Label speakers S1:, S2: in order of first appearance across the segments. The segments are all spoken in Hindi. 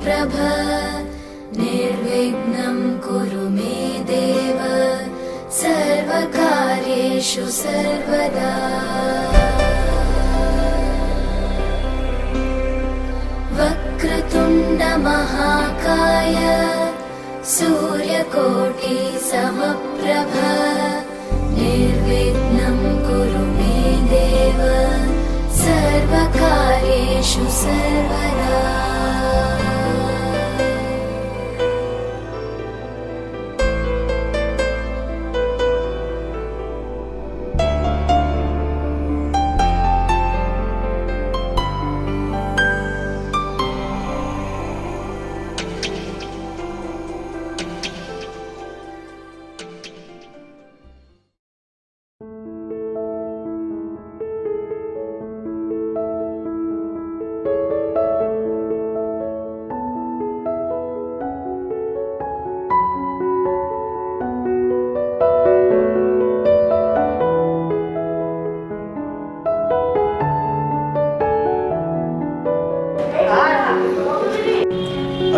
S1: समप्रभ निर्विघ्नं कुरु मे देव सर्वकार्येषु सर्वदा। वक्रतुण्ड महाकाय सूर्यकोटि समप्रभ निर्विघ्नं कुरु मे देव सर्वकार्येषु सर्वदा।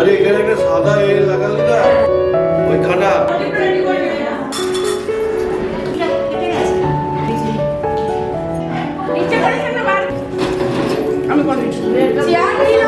S2: अरे এখানে একটা সাদা এ লাগালি না ওইখানা
S3: আমি কোন চেয়ার দিল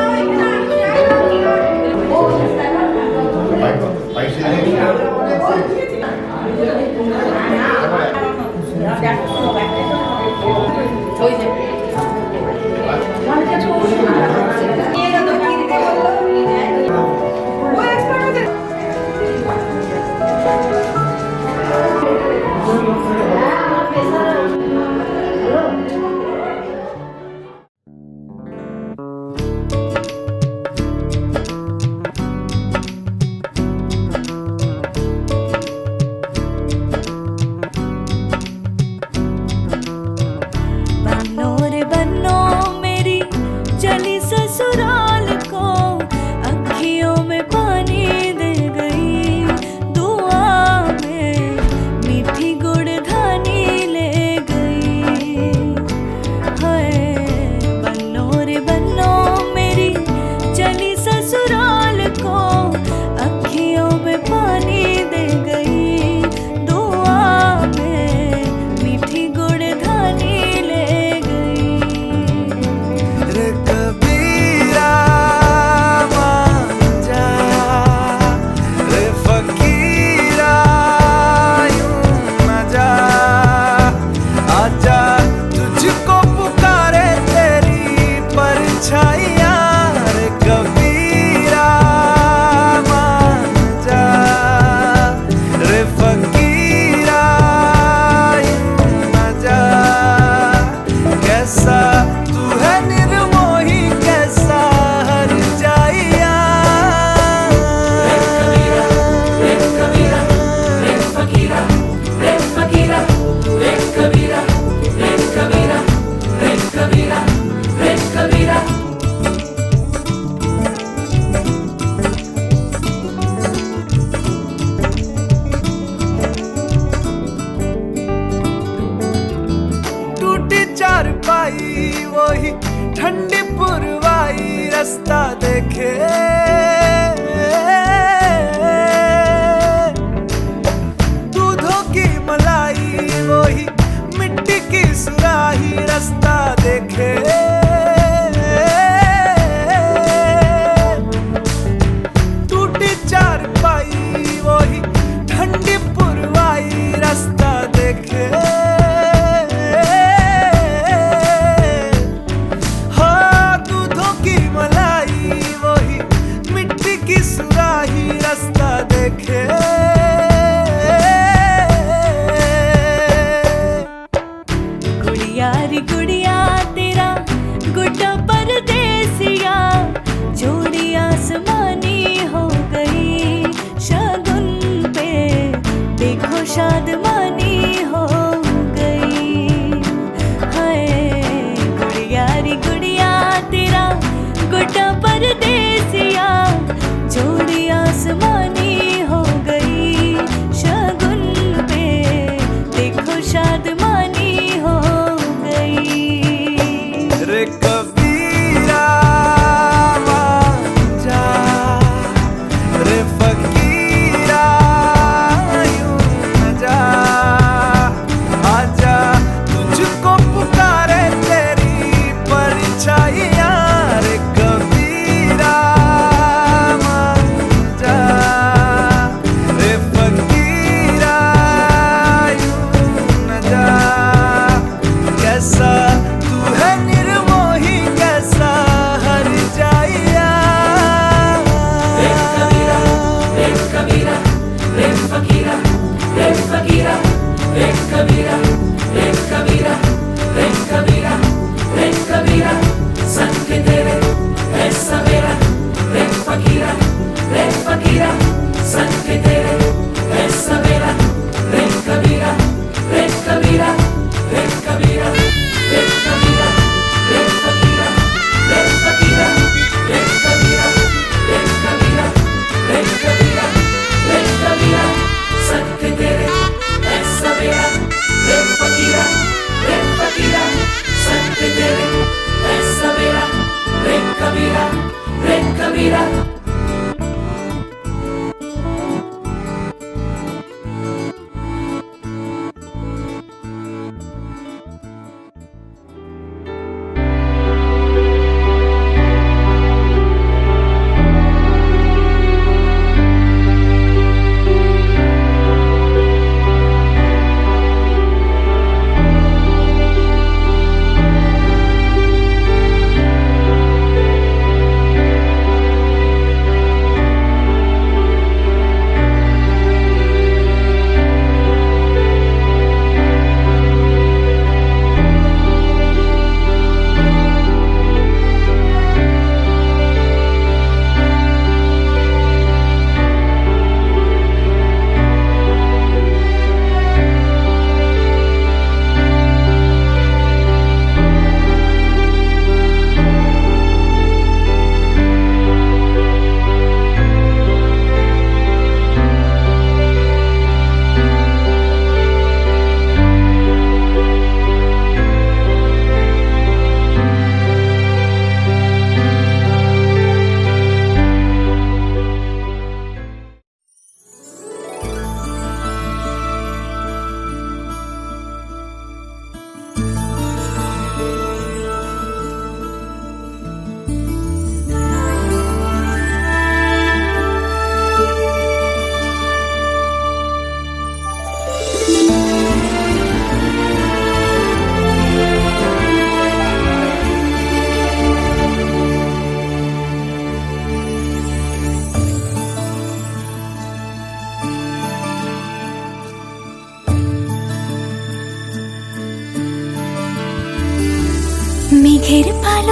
S4: वही ठंडी पुरवाई रास्ता देखे दूधों की मलाई वही मिट्टी की सुराही रास्ता देखे टूटी चारपाई वही ठंडी पुरवाई रास्ता देखे रास्ता देखे
S5: गुड़िया रे गुड़िया तेरा गुड्डा परदेसिया जोड़ी आसमानी हो गई शगुन पे देखो शादमानी हो गई हाय गुड़िया रे गुड़िया तेरा गुड्डा परदेसिया जोड़ी आसमानी हो गई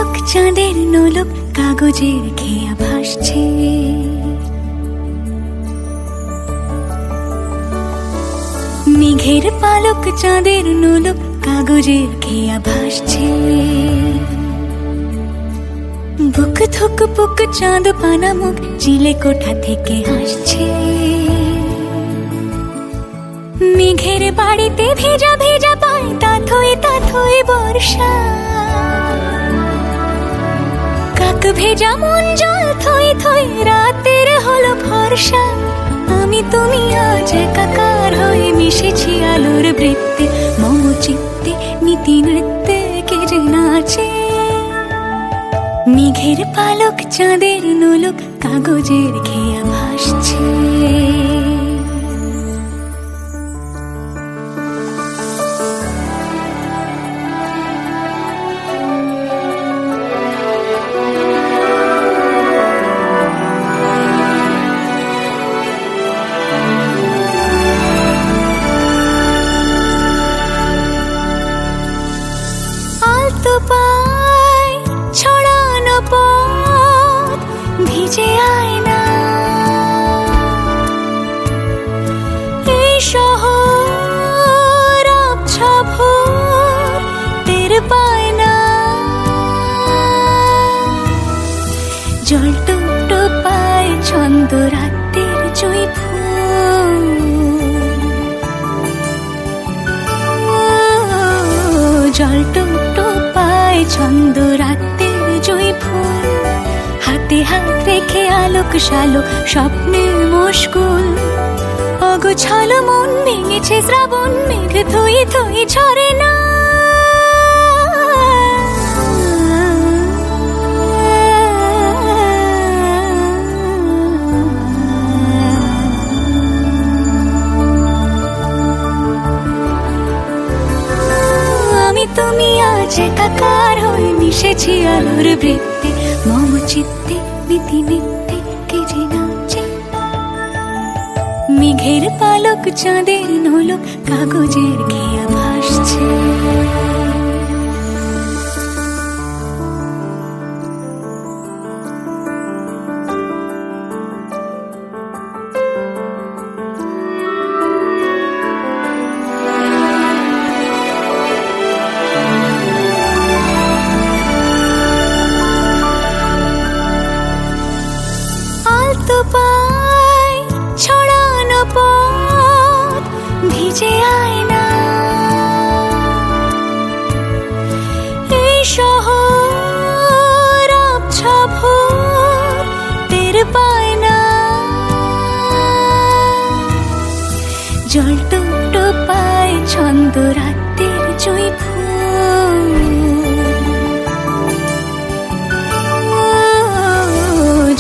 S5: পালক চাঁদের নোলক কাগজের খেয়া ভাসছে, মেঘের পালক চাঁদের নোলক কাগজের খেয়া ভাসছে। বুক থুক পুক চাঁদ পানা মুখ চিলে কোঠা থেকে হাসছে। মেঘের বাড়িতে ভেজা ভেজা পায় তাথই বর্ষা। কাক ভেজা মন জল থই থই রাতের হলো ফর্সা। আমি তুমি আজ একাকার হয়ে মিশেছি আলোর বৃত্তে, মম চিত্তে নীতি নৃত্যে কে যে নাচে। মেঘের পালক চাঁদের নোলক কাগজের খেয়া ভাসছে। আলতো পায় ছড়ানো পথ ভিজে আয়না, এই শহর আবছা ভোর টের পায় না। জল টুকটো পায় ছন্দ রাতের জুঁই ফুল, জল টুকটো পায় ছন্দ রাতের জুঁই ফুল। হাতে হাত রেখে আলোক শালোক স্বপ্নে মশগুল। অগোছালো মন ভেঙেছে শ্রাবণ মেঘ থই থই ঝরে না। আমি তুমি আজ একাকার হয়ে মিশেছি আলোর বৃত্তে, মম চিত্তে নীতি নিত্যে কে যে নাচে। মেঘের পালক চাঁদের নোলক কাগজের খেয়া ভাসছে। আলতো পায় ছড়ানো পথ ভিজে আয়না, এই শহর আবছা ভোর টের পায় না। জল টুকটো পায় ছন্দ রাতের জুঁই ফুল,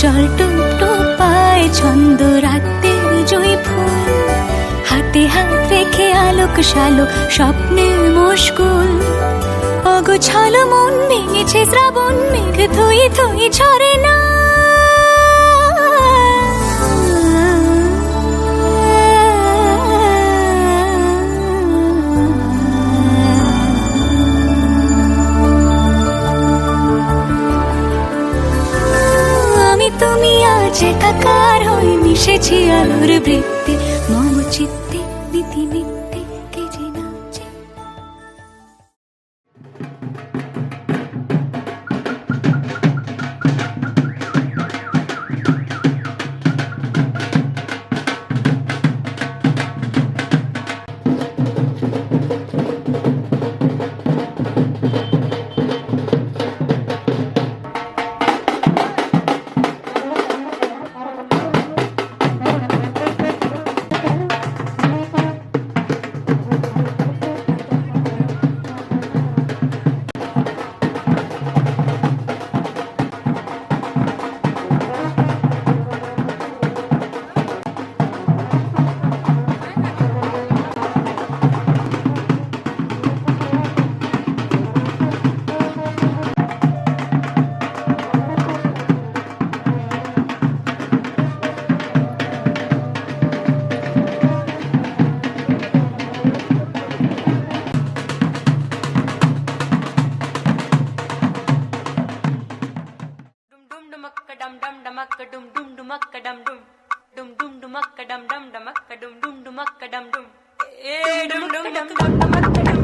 S5: জল টুকটো পায় ছন্দ রাতের জুঁই ফুল। হাতে হাত রেখে আলোক শালোক স্বপ্নে মশগুল। অগোছালো মন ভেঙেছে শ্রাবণ মেঘ থই থই ঝরে না। আমি তুমি আজ একাকার হয়ে মিশেছি আলোর বৃত্তে, মম চিত্তে নীতি নিত্যে কে যে নাচে।
S6: dumaka dum dum dumaka dum dumaka dum dumaka dum dum dum dumaka dum dumaka dum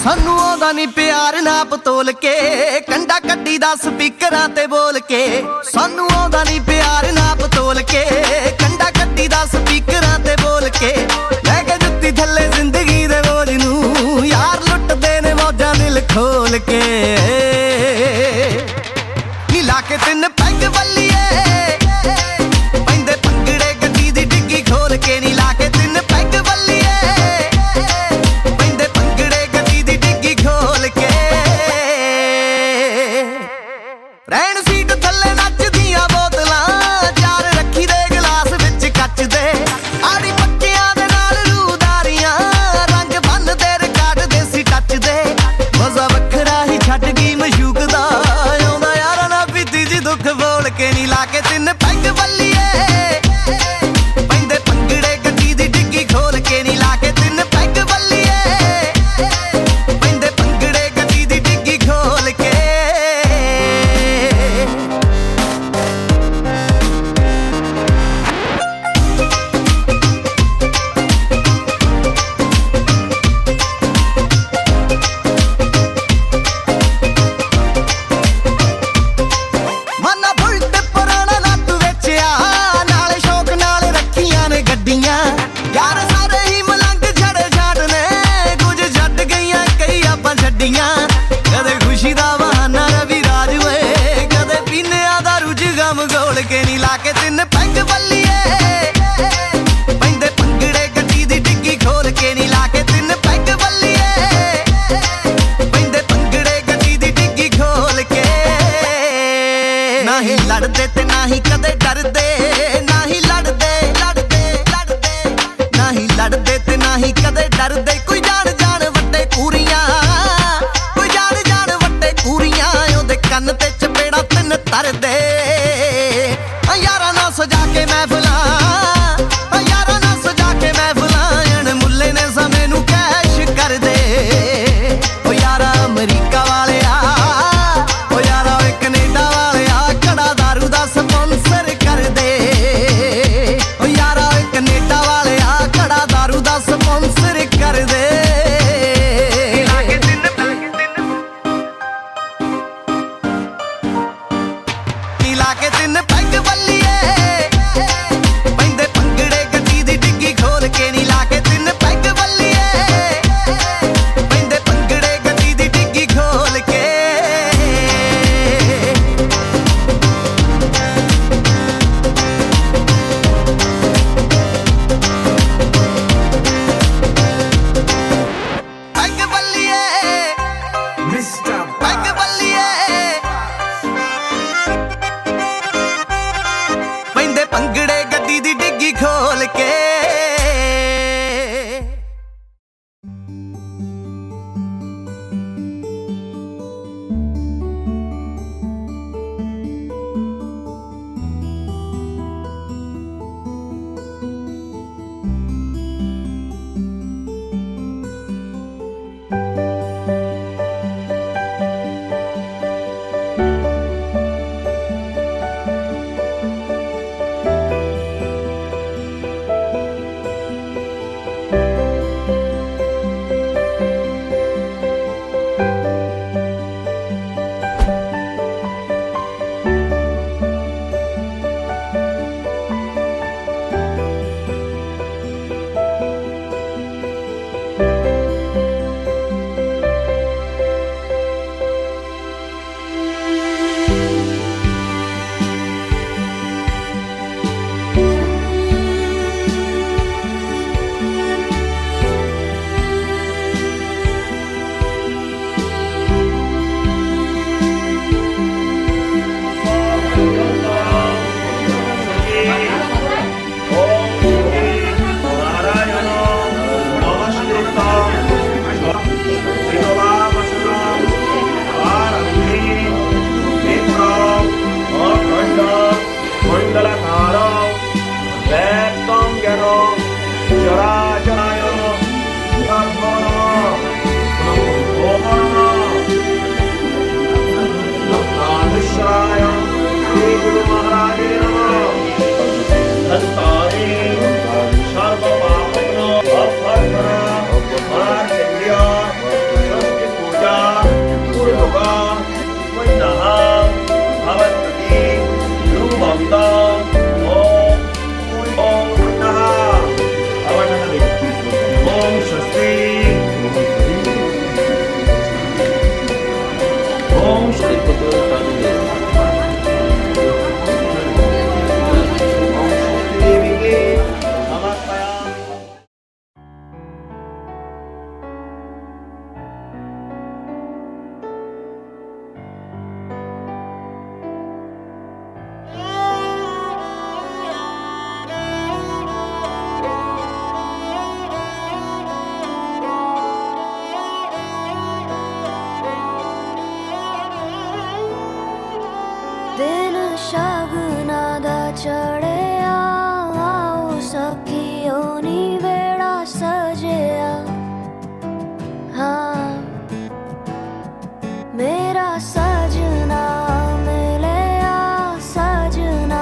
S4: ਸਾਨੂੰ ਆਉਂਦਾ ਨਹੀਂ ਪਿਆਰ ਨਾਪ ਤੋਲ ਕੇ, ਕੰਡਾ ਕੱਢੀ ਦਾ ਸਪੀਕਰਾਂ ਤੇ ਬੋਲ ਕੇ। ਸਾਨੂੰ ਆਉਂਦਾ ਨਹੀਂ ਪਿਆਰ ਨਾਪ ਤੋਲ ਕੇ, ਕੰਡਾ ਕੱਢੀ ਦਾ ਸਪੀਕਰਾਂ ਤੇ ਬੋਲ ਕੇ। ਲੈ ਕੇ ਜੁੱਤੀ ਥੱਲੇ ਜ਼ਿੰਦਗੀ ਦੇ ਬੋਝ ਨੂੰ, ਯਾਰ ਲੁੱਟਦੇ ਨੇ ਮੌਜਾਂ ਦਿਲ ਖੋਲ ਕੇ। ਨੀ ਲਾ ਕੇ ਤਿੰਨ ਪੈਗ ਵੱਲੀਏ, ਪੈਂਦੇ ਭੰਗੜੇ ਗੱਡੀ ਦੀ ਡਿੱਗੀ ਖੋਲ ਕੇ। ਨੀ ਲਾ ਕੇ ਤਿੰਨ ਪੈਗ ਵੱਲੀਏ, ਪੈਂਦੇ ਭੰਗੜੇ ਗੱਡੀ ਦੀ ਡਿੱਗੀ ਖੋਲ ਕੇ। ਰਹਿਣ ਸੀਟ ਥੱਲੇ ਨੱਚਦੀਆਂ ਬੋਤਲਾਂ, ਚਾਰ ਰੱਖੀ ਦੇ ਗਲਾਸ ਵਿੱਚ ਕੱਚ ਦੇ। ਆੜੀ ਪੱਕਿਆਂ ਦੇ ਨਾਲ ਰੂਦਾਰੀਆਂ, ਰੰਗ ਬੰਨਦੇ ਰਿਕਾਰਡ ਦੇਸੀ ਟੱਚ ਦੇ। ਮਜ਼ਾ ਵੱਖਰਾ ਹੀ ਛੱਡ ਗਈ ਮਸ਼ੂਕ ਦਾ, ਆਉਂਦਾ ਯਾਰਾਂ ਨਾਲ ਪੀਤੀ ਜੀ ਦੁੱਖ ਬੋਲ ਕੇ। ਨੀ ਲਾ ਕੇ ਤਿੰਨ ਪੈਗ ਵੱਲੀਏ, ਪੈਂਦੇ ਭੰਗੜੇ ਗੱਡੀ ਦੀ ਡਿੱਗੀ ਖੋਲ ਕੇ। ਨੀ ਲਾ ਕੇ ਤਿੰਨ ਪੈਗ ਵੱਲੀਏ, ਪੈਂਦੇ ਭੰਗੜੇ ਗੱਡੀ ਦੀ ਡਿੱਗੀ ਖੋਲ ਕੇ। ਮਾਨਾ ਬੁਲਟ ਪੁਰਾਣਾ ਲੱਤ ਵੇਚਿਆ, ਨਾਲੇ ਸ਼ੌਕ ਨਾਲ ਰੱਖੀਆਂ ਨੇ ਗੱਡੀਆਂ। ਯਾਰ ਸਾਰੇ ਹੀ ਮਲੰਗ ਛੜੇ ਛਾਟ ਨੇ, ਕੁਝ ਛੱਡ ਗਈਆਂ ਕਈ ਆਪਾਂ ਛੱਡੀਆਂ। ਕਦੇ ਖੁਸ਼ੀ ਦਾ ਬਹਾਨਾ ਰਵੀ ਰਾਜ ਓਏ, ਕਦੇ ਪੀਨਿਆਂ ਦਾ ਰੁਝ ਗਮ ਗੋਲ ਕੇ। ਨੀ ਲਾ ਕੇ ਤਿੰਨ ਪੈਗ ਵੱਲੀਏ, ਪੈਂਦੇ ਭੰਗੜੇ ਗੱਡੀ ਦੀ ਡਿੱਗੀ ਖੋਲ ਕੇ। ਨੀ ਲਾ ਕੇ ਤਿੰਨ ਪੈਗ ਵੱਲੀਏ, ਪੈਂਦੇ ਭੰਗੜੇ ਗੱਡੀ ਦੀ ਡਿੱਗੀ ਖੋਲ ਕੇ। ਨਾ ਹੀ ਲੜਦੇ ਤੇ ਨਾ ਹੀ ਕਦੇ ਡਰਦੇ, ਨਾ ਹੀ ਲੜਦੇ ਨਾ ਹੀ ਲੜਦੇ ਤੇ ਨਾ ਹੀ ਕਦੇ ਡਰਦੇ। ਕੋਈ ਜਾਣ ਜਾਣ ਵੱਡੇ ਕੂਰੀਆਂ, ਕੋਈ ਜਾਣ ਜਾਣ ਵੱਡੇ ਕੂਰੀਆਂ, ਉਹਦੇ ਕੰਨ ਤੇ ਚਪੇੜਾ ਤਿੰਨ ਤਰਦੇ। ਯਾਰਾਂ ਨਾਲ ਸਜਾ ਕੇ ਮਹਿਫਲਾਂ, ਯਾਰਾਂ ਨਾਲ ਸਜਾ ਕੇ ਮਹਿਫਲਾਂ, ਅਣ ਮੁੱਲੇ ਨੇ ਸਮੇਂ ਨੂੰ ਕੈਸ਼ ਕਰਦੇ। ਓ ਯਾਰਾ ਅਮਰੀਕਾ ਵਾਲਿਆ, ਓ ਯਾਰਾ ਵੇ ਕੈਨੇਡਾ ਵਾਲਿਆ, ਕੜਾ ਦਾਰੂ ਦਾ ਸਪਾਂਸਰ ਕਰਦੇ।
S1: चढ़िया आओ सखियो नी वेड़ा सजिया हाँ मेरा सजना मिलिया सजना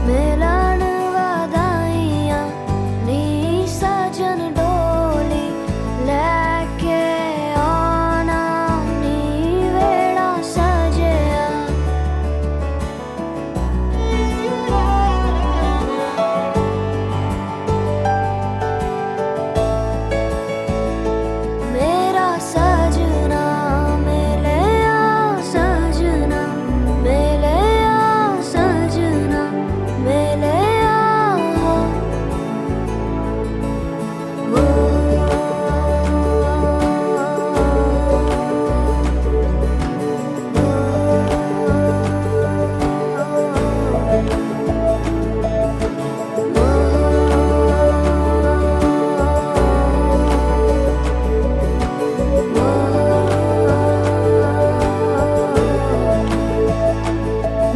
S1: मिलन वधाइया नी सजन डोली लेके आना नी वेड़ा सजिया मेरा सजना मिलिया सजना मिलिया सजना मिलिया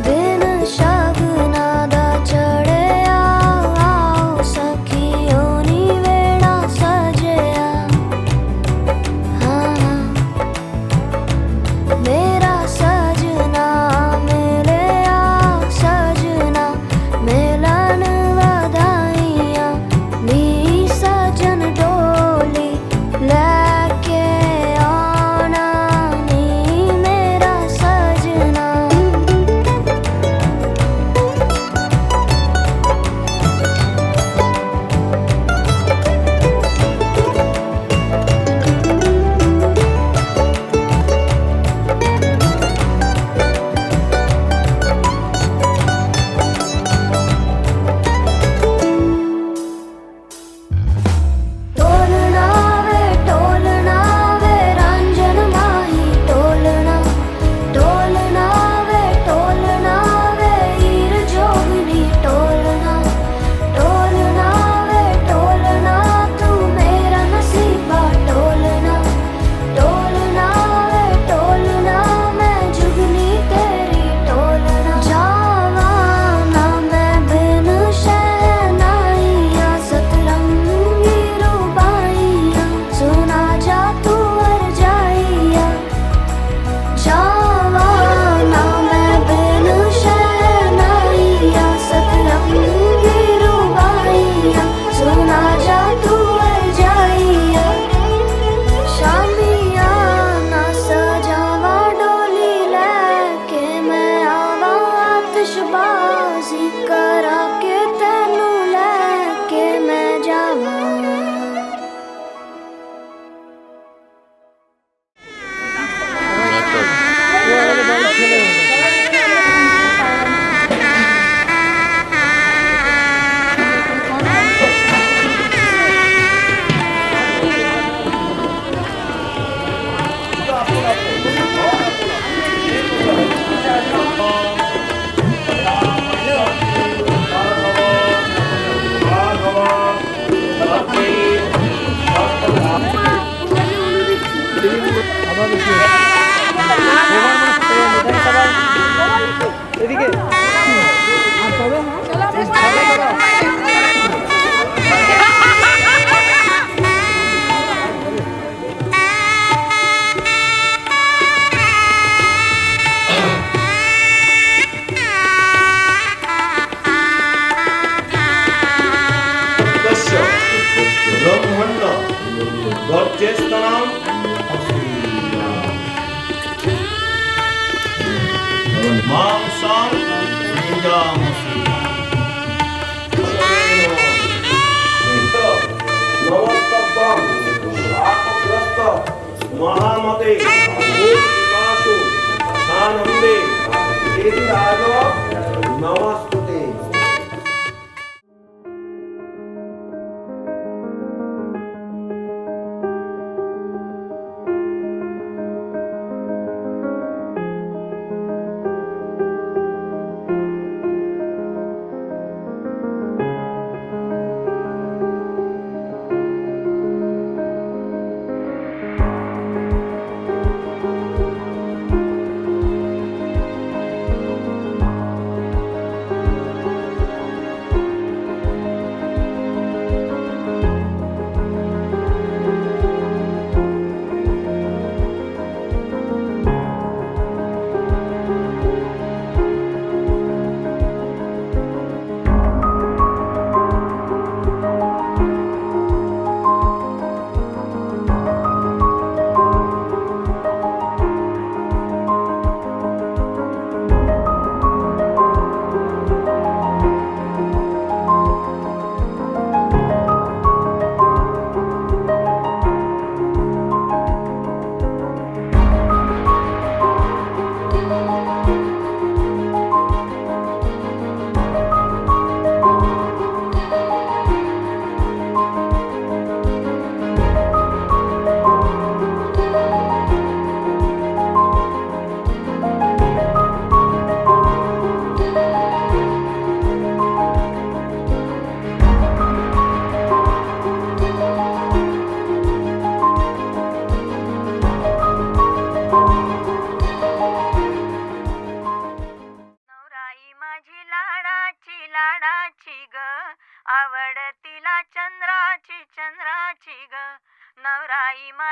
S1: दिन शगना दा चढ़िया आओ सखियो नी वेड़ा सजिया हाँ मेरा सजना मिलिया सजना मिलन वधाइया नी सजन डोली लेके आना नी मेरा सजना टोलना वे रंजन माही टोलना वे हीर जोगनी टोलना वे तू मेरा नसीबा टोलना वे मैं जुगनी तेरी टोलना जावा ना मैं बिन शहनाइया सतरंगी रूबाइया सुना जा तू अर जाइया जावा ना मैं बिन शहनाइया सतरंगी रूबाइया सुना जा तू अर जाइया शामिया ना सजावा डोली लेके मैं आवा आतिशबाजी करा के तेनू लेके मैं जावा
S2: महामते आनंदे नमस्ते।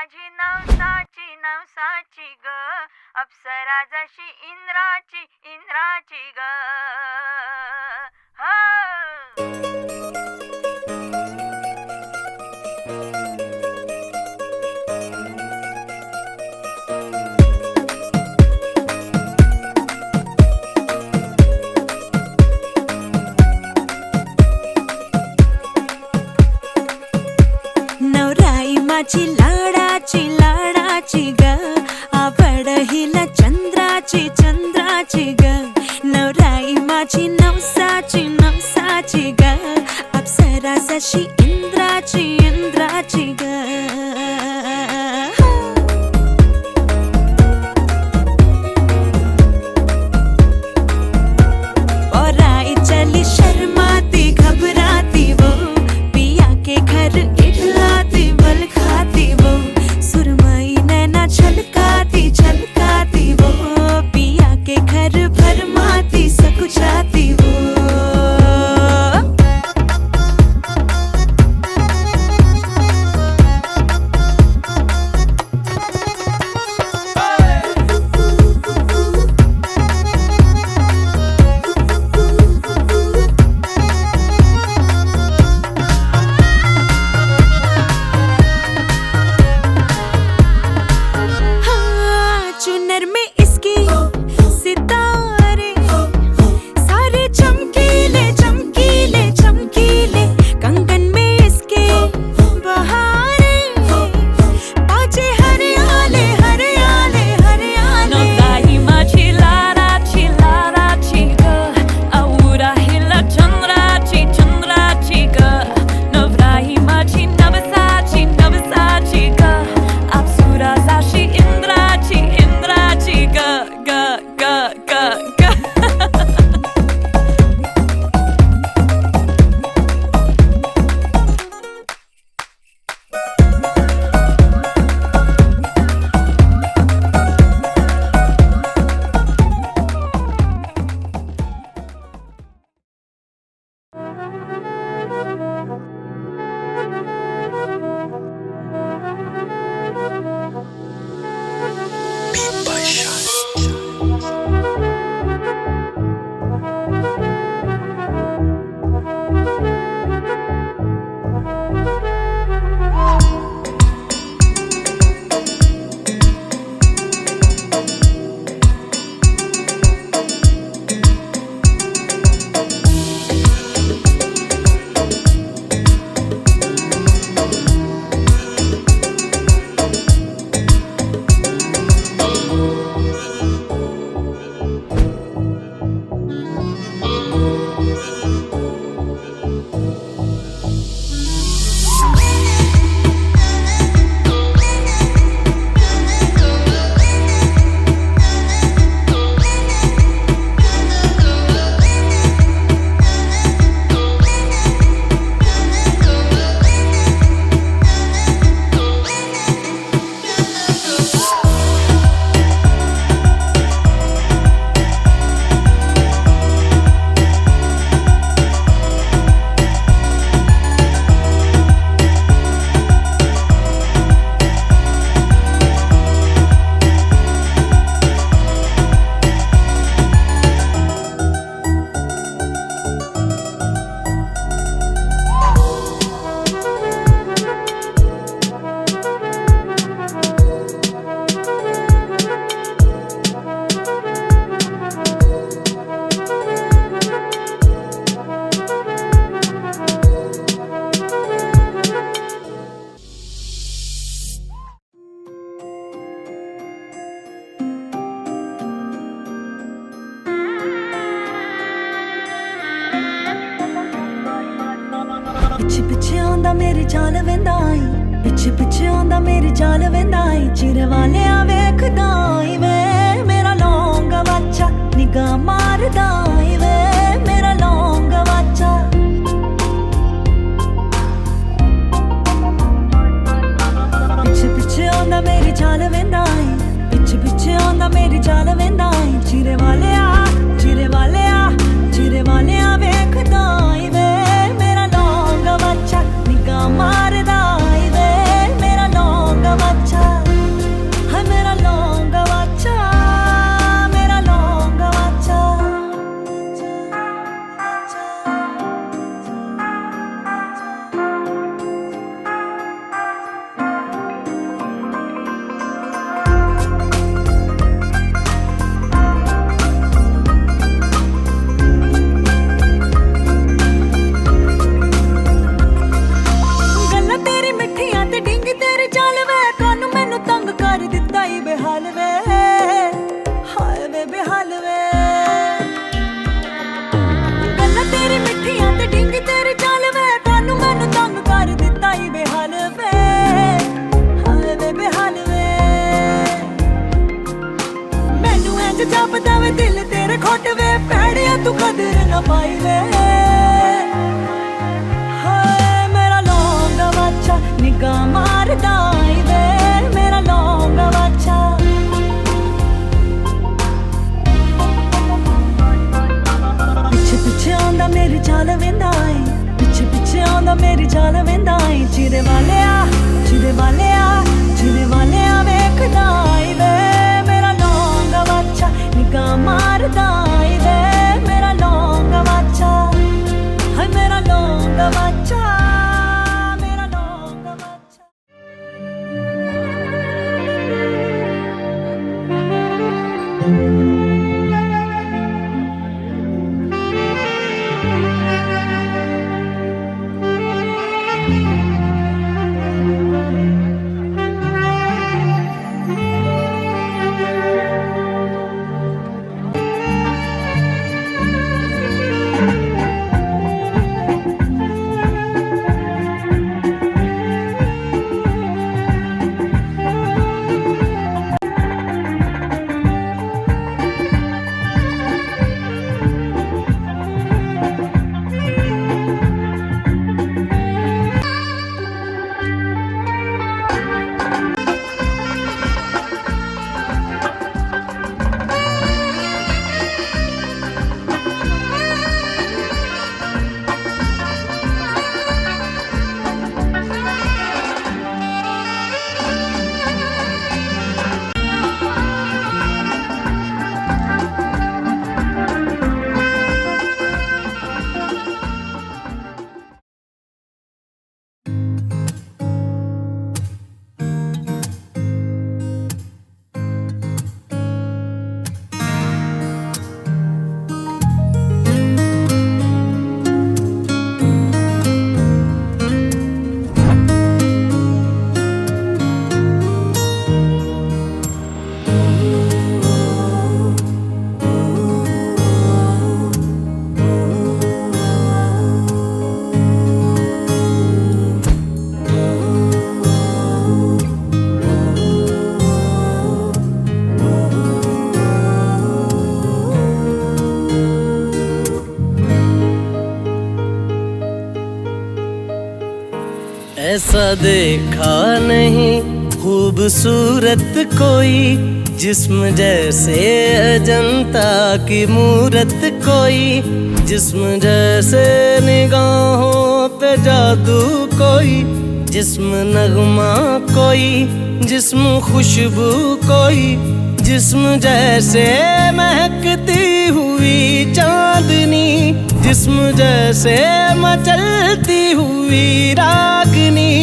S6: माझी नवसाची ग अप्सरा जशी इंद्राची ग
S5: नवराई माझी लाडाची ग आवड हिला चंद्राची ग नवराई माझी नवसाची ग अप्सरा जशी इंद्राची ग और आई चली शर्माती घबराती वो पिया के घर इठलाती बल खाती वो सुरमई नैना छलकाती वो पिया के घर भरमाती सकुचाती वो चुनर में इसकी सितारे सारे चमकीले कंगन में इसके बहारे बाजे हरियाले नवराई माझी लाडाची ग औरा हिला चंद्राची ग नवराई माझी नवसाची ग अप्सरा जशी इंद्राची ग पिछे आंदा मेरी जान वेंदाई पिछे आंदा मेरी जान वेंदाई चिर वाले वेखदाई वे मेरा लौंगा बच्चा निगाह मारदाई वे मेरा लौंगा बच्चा पिछे आंदा मेरी जान वेंदाई पिछे आंदा मेरी जान वेंदाई चिरे वाले वेखदाई वे मेरा लौंगा बच्चा निगाह मारदाई वे मेरा लौंगा बच्चा
S7: ना पाई वे। हाय मेरा लौंगा बच्चा निगाह मारदा आई वे, मेरा लौंगा बच्चा। पिछे पिछे आंदा मेरी चाल वेंदा आई, पिछे पिछे आंदा मेरी चाल वेंदा आई। चिरे वाले आ, चिरे वाले आ, चिरे वाले आ वेखदा आई वे, मेरा लौंगा बच्चा निगाह मारदा आई वे, मेरा लौंगा बच्चा। हाय मेरा लौंगा बच्चा, मेरा लौंगा बच्चा।
S8: ऐसा देखा नहीं खूबसूरत कोई, जिस्म जैसे अजंता की मूरत कोई, जिस्म जैसे निगाहों पे जादू कोई, जिस्म नगमा कोई, जिस्म खुशबू कोई, जिस्म जैसे महकती हुई चांदनी, जिस्म जैसे मचलती हुई रागनी,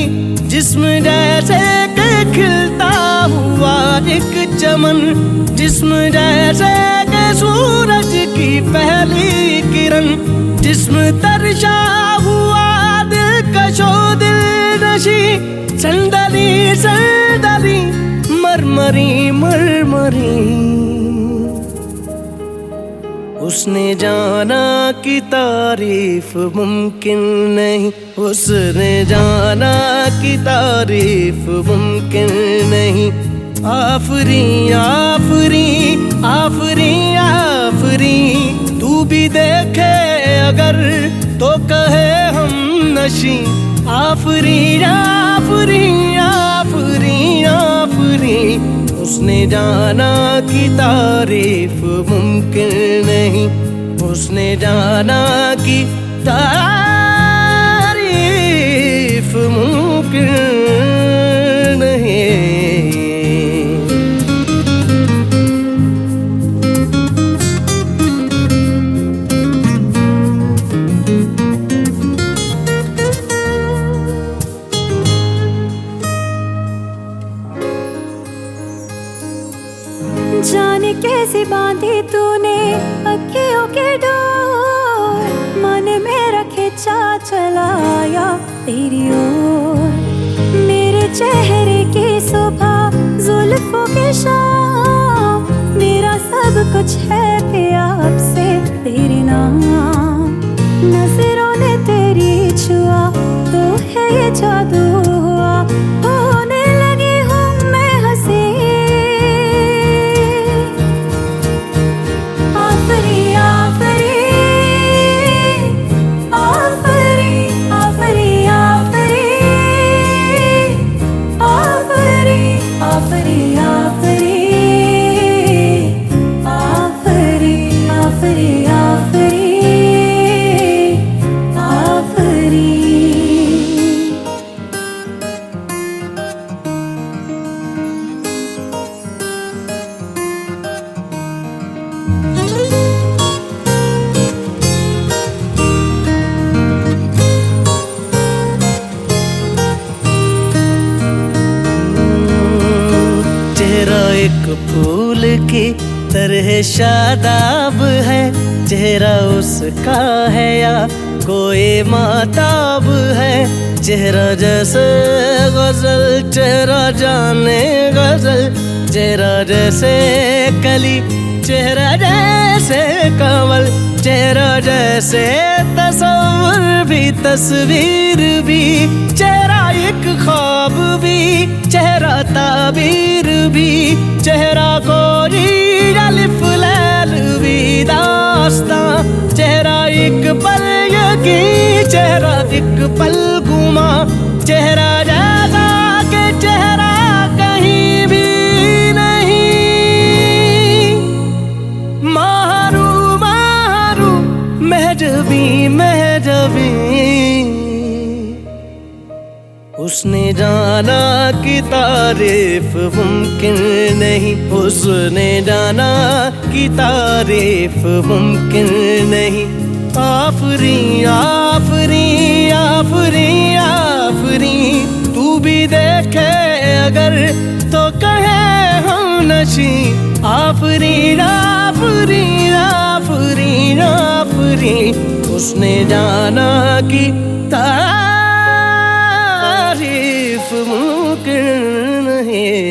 S8: जिस्म जैसे के खिलता हुआ एक चमन, जिस्म जैसे के सूरज की पहली किरण, जिस्म तरशा हुआ दिलकशो दिलनशी, संदली संदली मरमरी मरमरी। उसने जाना कि तारीफ मुमकिन नहीं, उसने जाना कि तारीफ मुमकिन नहीं। आफरी आफरी आफरी आफरी, तू भी देखे अगर तो कहे हम नशी। आफरी आफरी आफरी आफरी, उसने जाना कि तारीफ मुमकिन नहीं, उसने जाना कि तारीफ मुमकिन नहीं।
S5: जाने कैसे बांधी तूने अखियों के डोर, मन मेरा खिंचा चलाया तेरी ओर। मेरे चेहरे की सुबह जुल्फों की शाम, मेरा सब कुछ है प्यार से तेरे नाम। नजरों ने तेरी छुआ तो है ये जादू हुआ, होने लगी हूँ मैं हंसी। आफरी आफरी
S8: इश्क फूल की तरह शादाब है, चेहरा उसका है या कोई माताब है। चेहरा जैसे गजल, चेहरा जाने गजल, चेहरा जैसे कली, चेहरा जैसे कमल, चेहरा जैसे तस्वीर भी, तस्वीर भी, चेहरा एक ख्वाब भी, चेहरा ताबीर भी, चेहरा कोई अलिफ लैल भी दास्तां, चेहरा एक पल यकीन, चेहरा एक पल गुमा, चेहरा जैसा के चेहरा कहीं भी नहीं। मारू मारू महजबी महजबी, उसने जाना कि तारीफ मुमकिन नहीं, उसने जाना कि तारीफ मुमकिन नहीं। आफरी आफरी आफरी आफरी, तू भी देखे अगर तो कहे हम नशी। आफरी आफरी आफरी आफरी, उसने जाना कि तारीफ मुमकिन नहीं।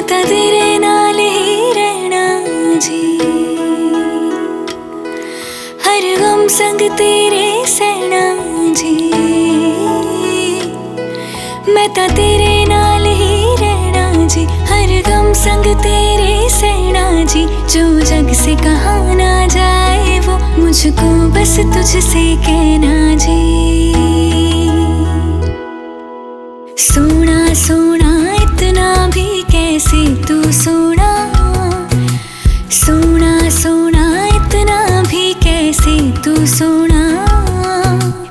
S5: ਤਾਂ ਤੇਰੇ ਨਾਲ ਹੀ ਰਹਿਣਾ ਜੀ हर गम संग तेरे सहना जी मैं ता तेरे नाल ही रहना जी हर गम संग तेरे सहना जी जो जग से कहा ना जाए वो मुझको बस तुझसे कहना जी सोना सोना इतना भी कैसे तू सोना सोना सोना इतना भी कैसे तू सोना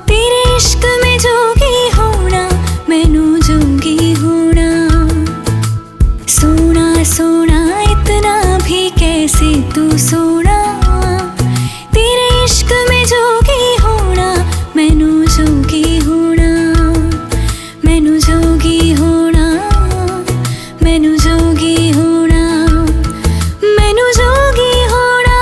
S5: तेरे इश्क में जोगी होना मैनू जोगी होना सोना सोना इतना भी कैसे तू सोना तेरे इश्क में जोगी होना मैनू जोगी होना मैनू जोगी होना मैनू जोगी होना मैनू जोगी होना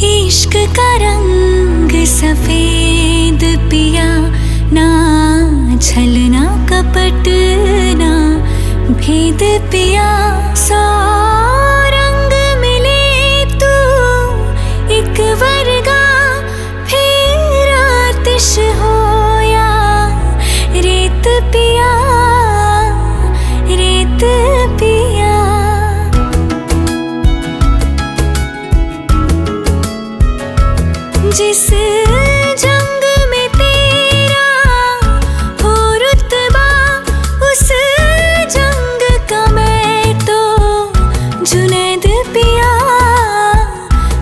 S5: इश्क का रंग सफेद पिया ना छलना कपट ना भेद पिया सौ रंग मिले तू एक वर्गा फिर आतिश होया रेत पिया रेत पिया जिस जंग में तेरा हो रुतबा उस जंग का मैं तो जुनैद पिया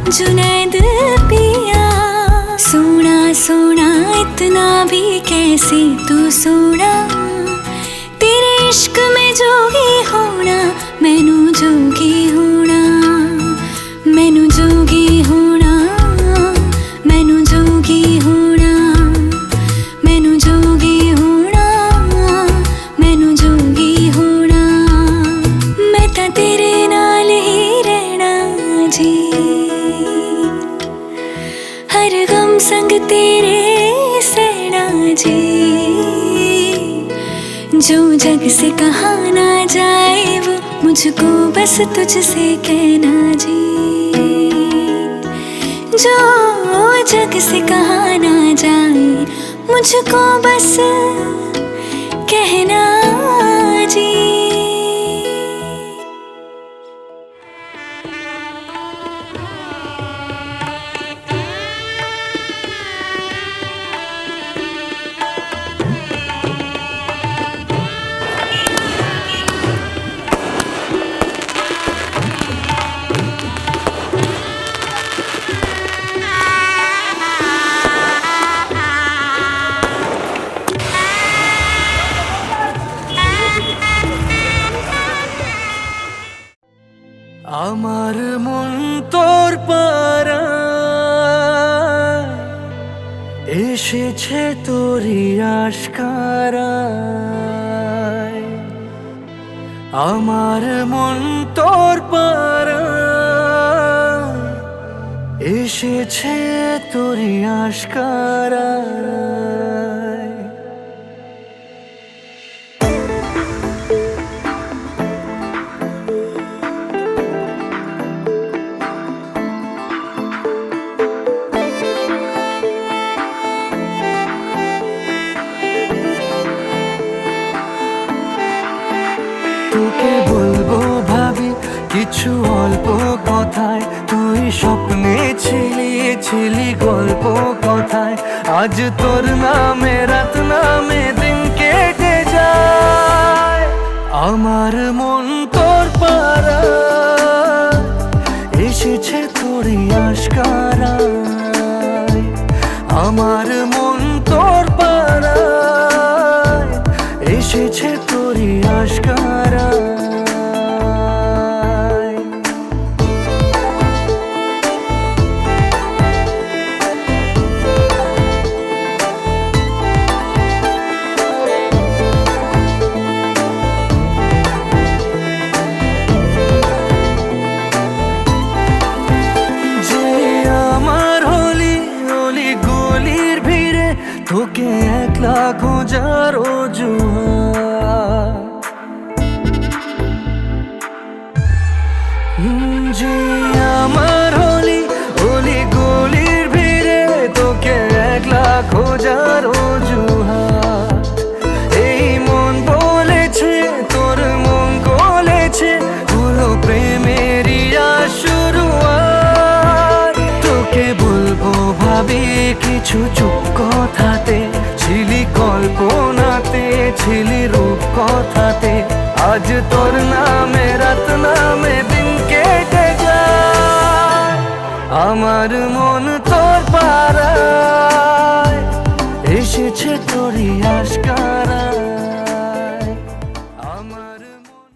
S5: जुनैद पिया सोना सोना इतना भी कैसे तू सोना तेरे इश्क में जोगी होना मैनू जोगी होना मैनू जोगी होना मैनू जोगी होना मैनू जोगी होना मैनू जोगी होना मैं तां तेरे नाल ही रहना जी हर गम संग तेरे सहना जी जो जग से कहा ना जाए वो मुझको बस तुझसे कहना जी जो जग से कहा ना जाए मुझको बस कहना जी
S8: আমার মন তোর পারা এসেছে তোরই আশকারায় আমার মন তোর পারা এসেছে তোরই আশকারায় তোকে বলবো ভাবি কিছু অল্প কথায় তুই স্বপ্নে ছিলি গল্প কথায় আজ তোর নামে রাত নামে দিন কেটে যায় আমার মন তোর পারা এসেছে তোরই আশকারায় আমার মন তোর পারা এসেছে তোরই আশকারায় কিছু চুপ কথাতে, ছিলি কল্পনাতে, ছিলি রূপ কথাতে। আজ তোর নামে রাত নামে দিন কেটে যায়, আমার মন তোর পাড়ায় এসেছে তোরই আশকারায়। আমার মন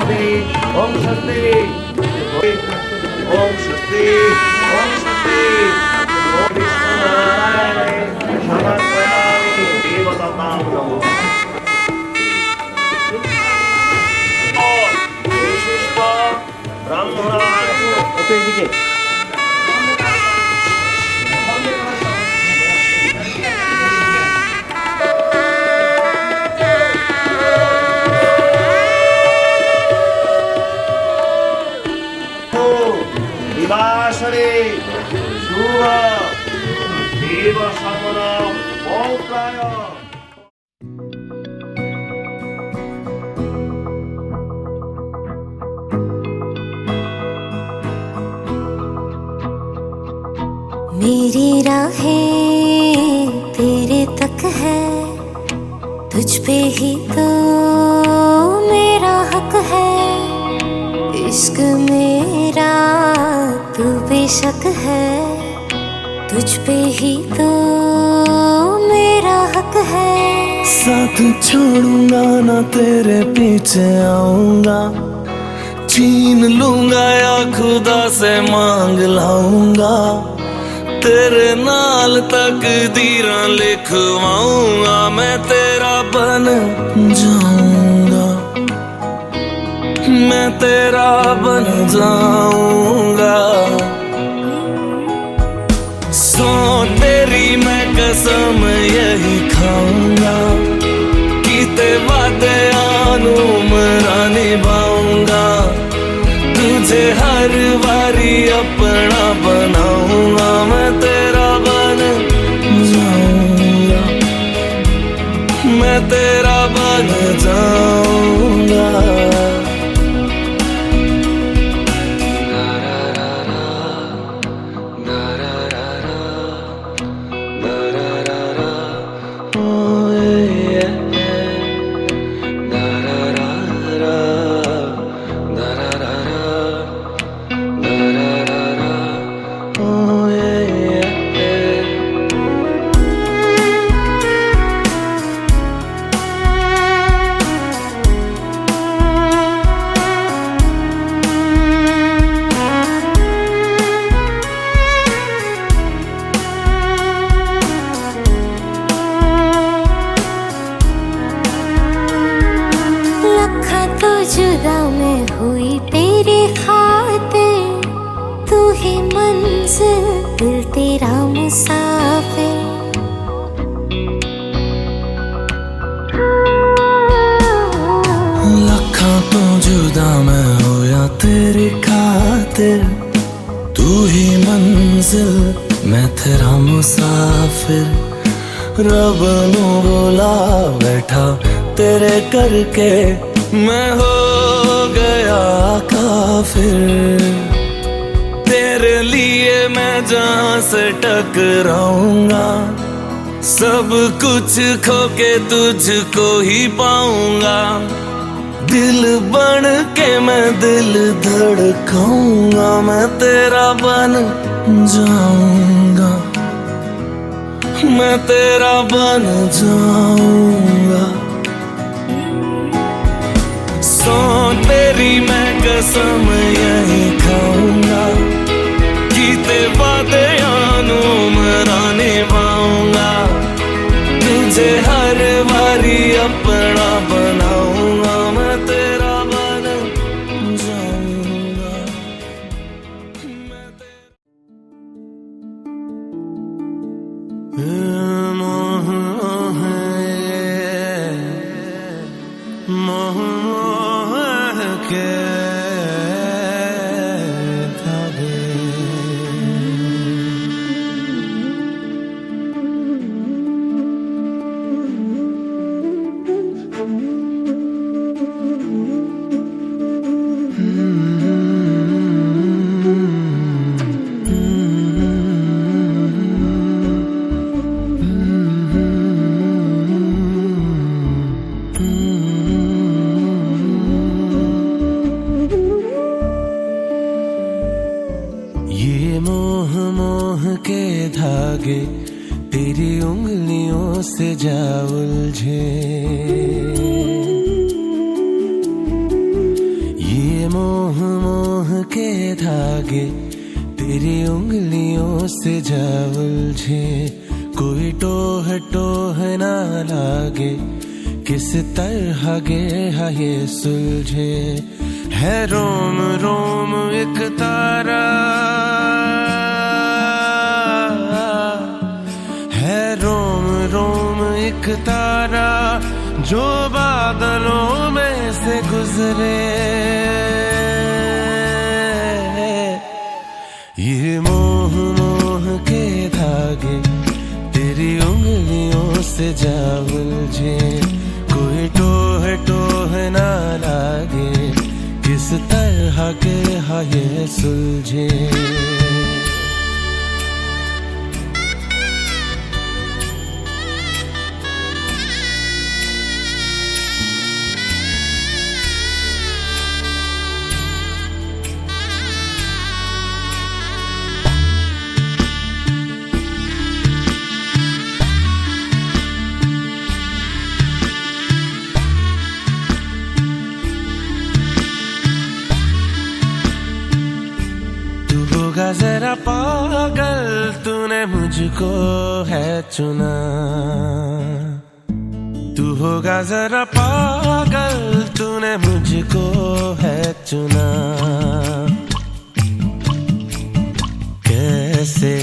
S2: शक्ति ओम शक्ति ओम शक्ति ओम शक्ति ओम विष्णुनारायण समर्पयामि देवतानां नमः विशिष्ट ब्राह्मणाय दिवासरे शुभ देव समन पौत्राय
S5: मेरी राहें तेरे तक है, तुझ पे ही तो मेरा हक है। इश्क मेरा तू बेशक है, तुझ पे ही तो मेरा हक है।
S8: साथ छोड़ूंगा ना तेरे पीछे आऊंगा, छीन लूंगा या खुदा से मांग लाऊंगा। तेरे नाल तकदीरां लिखवाऊंगा, मैं तेरा बन जाऊंगा, मैं तेरा बन जाऊंगा। सो तेरी मैं कसम यही खाऊंगा, कीते वादे आनू मरा निभाऊंगा। तुझे हर बारी अपना बनाऊंगा, मैं तेरा बन जाऊंगा, मैं तेरा बन जाऊंगा।
S5: जुदा मैं हुई तेरे खातिर, तू ही मंजिल दिल तेरा मुसाफिर।
S8: लखा तो जुदा मैं होया तेरी खातिर, तू ही मंजिल मैं तेरा मुसाफिर। रब नू बुला बैठा तेरे करके, मैं हो गया काफिर। तेरे लिए मैं जहां से टकराऊंगा, सब कुछ खो के तुझको ही पाऊंगा। दिल बन के मैं दिल धड़काऊंगा, मैं तेरा बन जाऊंगा, मैं तेरा बन जाऊंगा। सो तेरी मैं कसम यही खाऊंगा, कीते वादे आनू मरा निभाऊंगा। तुझे हर बारी अपना बनाऊंगा, मैं तेरा बन जाऊंगा, मैं धागे तेरी उंगलियों से जा उलझे। मोह मोह के धागे तेरी उंगलियों से जा उलझे, कोई टोह टोह ना लागे, किस तरह गे ये सुलझे। है रोम रोम एक तारा, है रोम रोम एक तारा, जो बादलों में से गुजरे। ये मोह मोह के धागे तेरी उंगलियों से जा उलझे, कोई टोह टोह ना लागे, किस तरह के ये सुलझे। जरा पागल तूने मुझको है चुना, तू होगा जरा पागल तूने मुझको है चुना। कैसे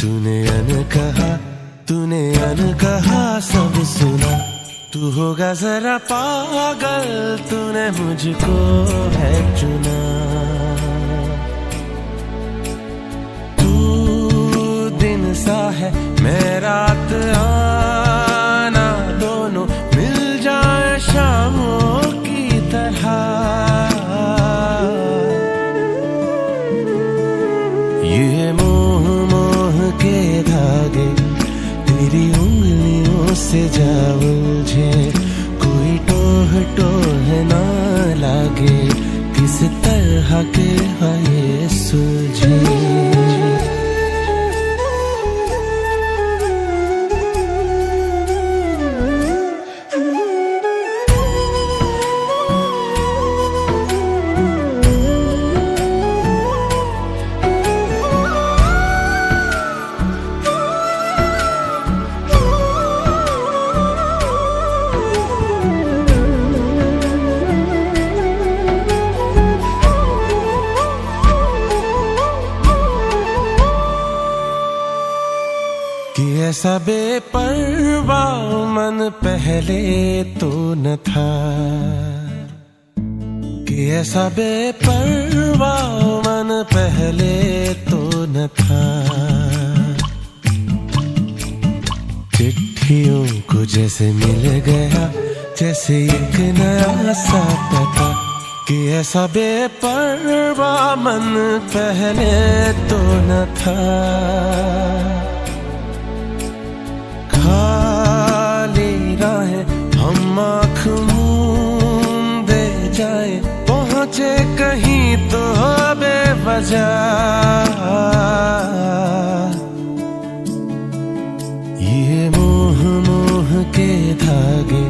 S8: तूने अनकहा सब सुना, तू होगा जरा पागल तूने मुझको है चुना। सा है मैं रात आना, दोनों मिल जाए शामों की तरह। ये मोह मोह के धागे तेरी उंगलियों से जा उलझे, कोई टोह टोह ना लागे, किस तरह के ये सुलझे। ऐसा बेपरवाह मन पहले तो न था, कि ऐसा बेपरवाह मन पहले तो न था। चिट्ठियों को जैसे मिल गया जैसे एक नया सा पता, कि ऐसा बेपरवाह मन पहले तो न था। खाली राहें हम आँख मूंदे जाए, पहुँचे कहीं तो बेवजह। ये मोह मोह के धागे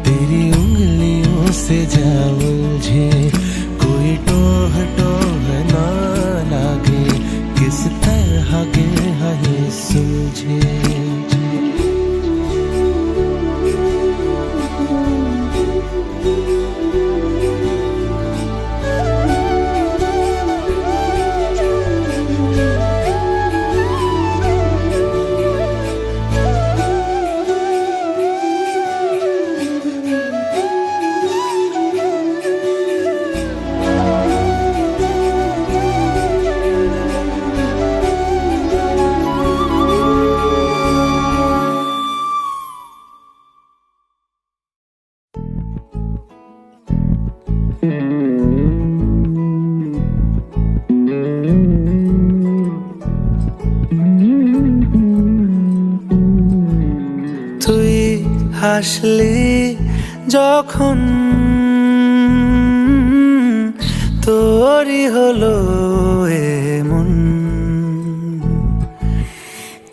S8: तेरी उंगलियों से जा उलझे, कोई टोह टोह ना लागे, किस तरह के ये सुलझे।
S9: হাসলি যখন তোরই হলো এমন,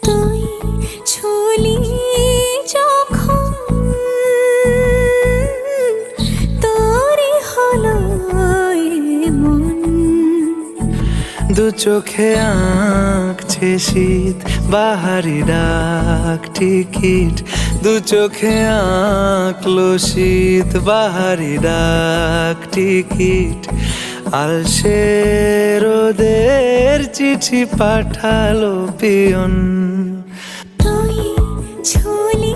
S5: তুই ছুলি যখন তোরই হলো
S9: দু চোখে আঁকছে শীত বাহারি ডাক টিকিট দু চোখে আঁকলো শীত বাহারি ডাক টিকিট আলসে রোদের চিঠি পাঠালো পিয়ন
S5: তুই ছুলি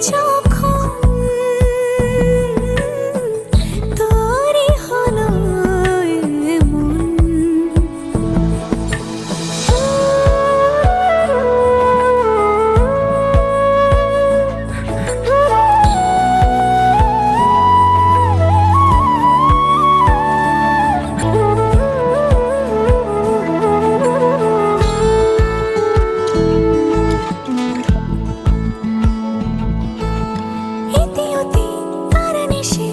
S5: যখন তোরই হলো এমন। ইতি উতি কারে নিশে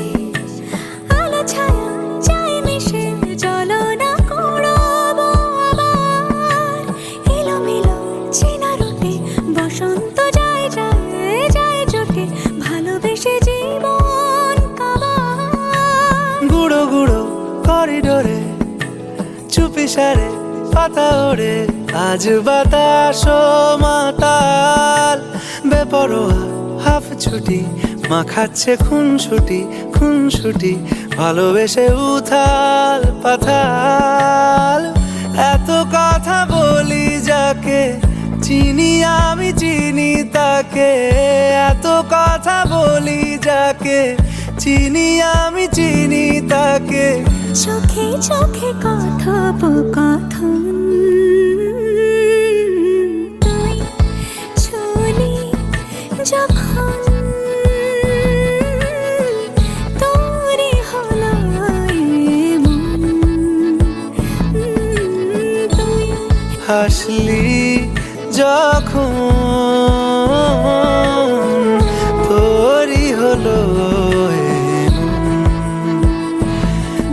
S5: আলো ছায়া যায় মিশে চলো না কুড়াবো আবার এলোমেলো চেনা রুটে বসন্ত যায় যায় যায় জোটে ভালোবেসে জীবন কাবার
S9: গুঁড়ো গুঁড়ো করিডোরে চুপি সারে পাতা ওড়ে আজ বাতাস মাতাল বেপরোয়া হাফ ছুটি মাখাচ্ছে খুনসুটি ভালোবেসে উথাল পাথাল এত কথা বলি যাকে চিনি আমি চিনি তাকে এত কথা বলি যাকে চিনি আমি চিনি তাকে
S5: চোখে চোখে কথোপকথন তুই ছুলি যখন তোরই হলো এমন। তুই
S9: হাসলি যখন তোরই হলো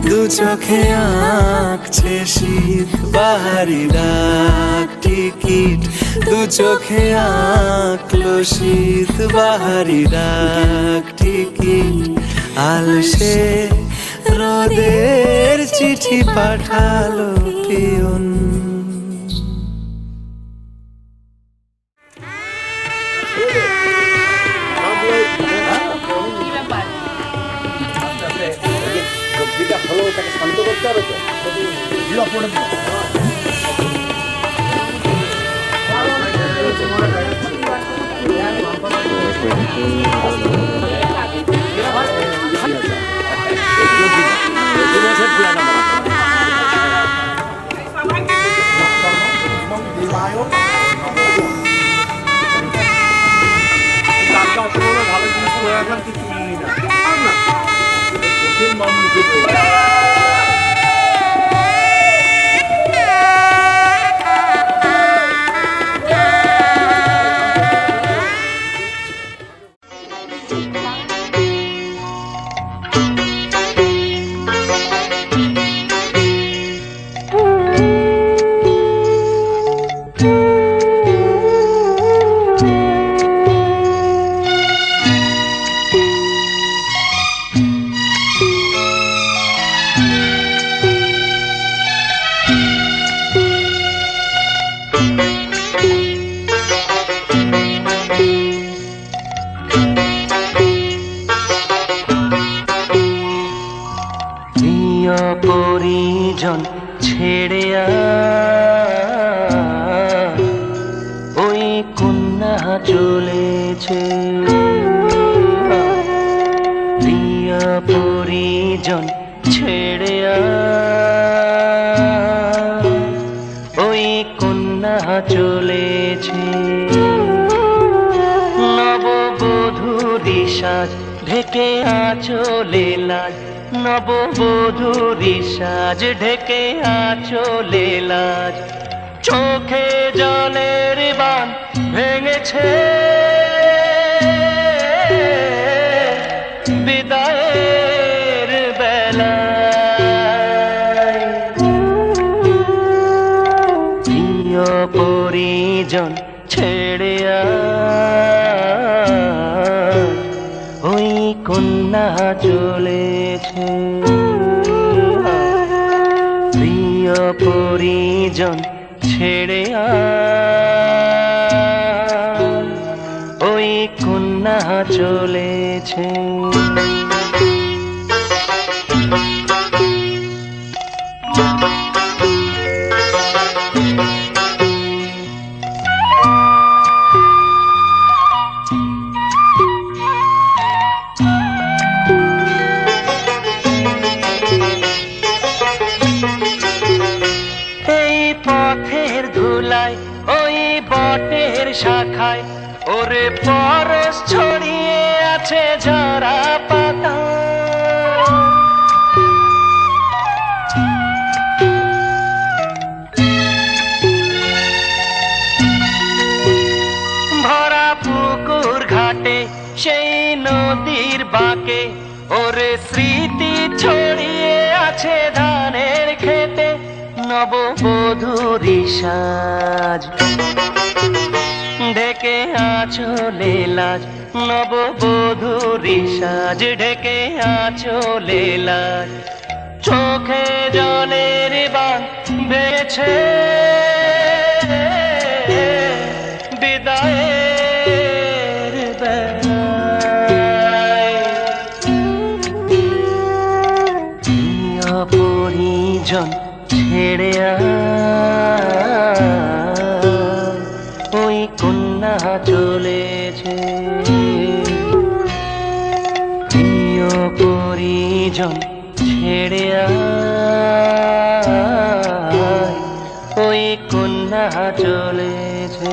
S9: দু চোখে আঁকছে শীত বাহারি ডাক টিকিট দু চোখে আঁকলো শীত বাহারি ডাক টিকিট আলসে রোদের চিঠি পাঠালো পিয়ন
S2: সবজিটা ভালো তাকে শান্ত করতে হবে তো ভালো জিনিস করে রাখলাম কিছু না কঠিন মানুষ
S10: পরিজন ছেড়ে ওই কন্যা চলেছে প্রিয় পরিজন ছেড়ে ওই কন্যা চলেছে নববধূরি সাজ ঢেকে আঁচলে লাজ নববধূরি সাজ ঢেকে আঁচলে লাজ চোখে জলের বান ভেঙেছে বিদায়ের বেলায় প্রিয় পরিজন ছেড়ে ওই কন্যা চলেছে প্রিয় প্রিয় পরিজন ছেড়ে আয়, ওই কন্যা চলেছে। পথের ধুলায় ওই বটের শাখায় ওরে পরশ ছড়িয়ে আছে ঝরা পাতা, ভরা পুকুর ঘাটে সেই নদীর বাঁকে ওরে স্মৃতি ছড়িয়ে আছে ধানের খেতে। নববধূরি সাজ ঢেকে আঁচলে লাজ, নববধূরি সাজ ঢেকে আঁচলে লাজ, চোখে জলের বান বেছে বিদায়ের বেলায়। প্রিয় পরিজন ছেড়ে ওই কন্যা চলেছে। প্রিয় পরিজন ছেড়ে ওই কন্যা চলেছে।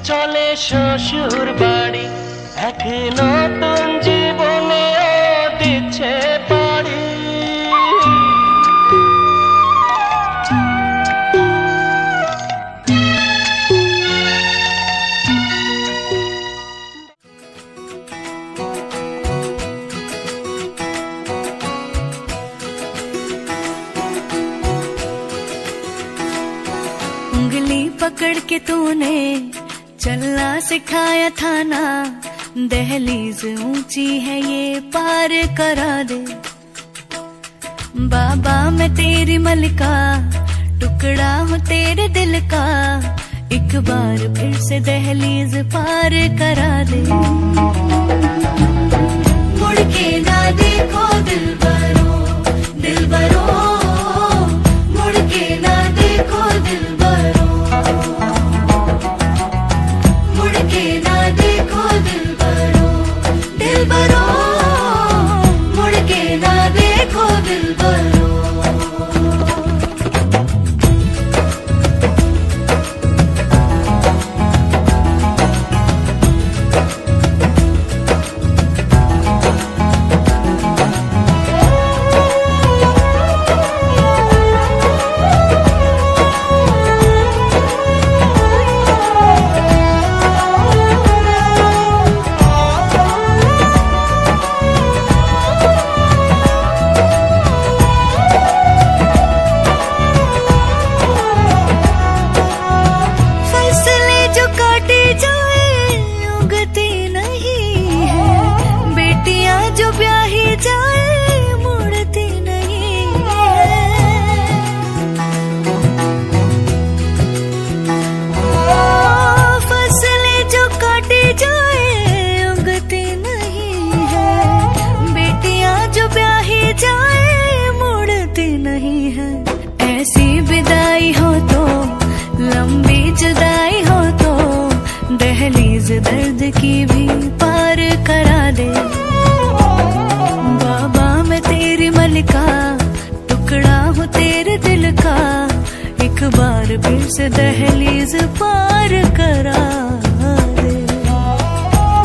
S10: চলে শ্বশুর বাড়ি, এক নতুন জীবনে দিচ্ছে পাড়ি।
S5: उंगली पकड़ के तूने चलना सिखाया था ना, दहलीज ऊंची है ये पार करा दे। बाबा मैं तेरी मलिका, टुकड़ा हूँ तेरे दिल का, एक बार फिर से दहलीज पार करा दे। मुड़ के ना देखो दिलबरो, दिलबरो, मुड़ के ना देखो दिलबरो, मुड़ के ना देखो दिलबरो, दिलबरो, मुड़ के ना देखो दिलबरो। दहलीज दर्द की भी पार करा दे। बाबा मैं तेरी मलिका, टुकड़ा हूँ तेरे दिल का, एक बार फिर से दहलीज पार करा दे।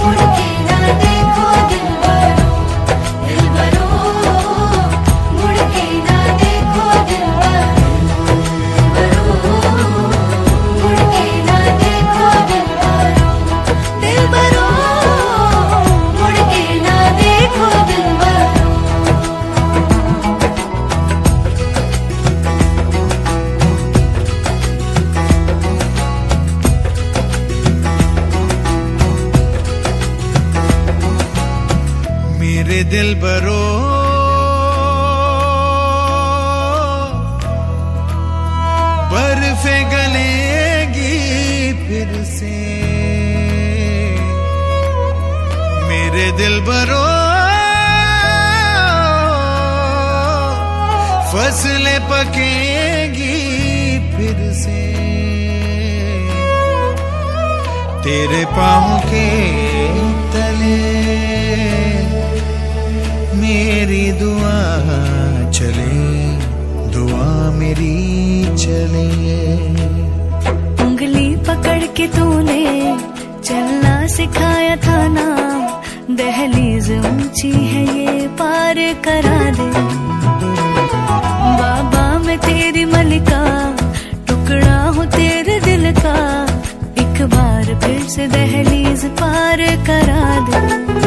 S5: मुड़ के ना देखो दिलबरो, दिलबरो, मुड़ के ना देखो दिलबरो, दिलबरो, मुड़ के ना देखो दिलबरो।
S9: मेरे दिल बरो बर्फे गलेगी फिर से, मेरे दिल बरो फसलें पकेगी फिर से, तेरे पाँव के तले मेरी दुआ चले, दुआ मेरी चले।
S5: उंगली पकड़ के तूने चलना सिखाया था ना, दहलीज ऊंची है ये पार करा दे। बाबा मैं तेरी मलिका, टुकड़ा हूँ तेरे दिल का, एक बार फिर से दहलीज पार करा दे।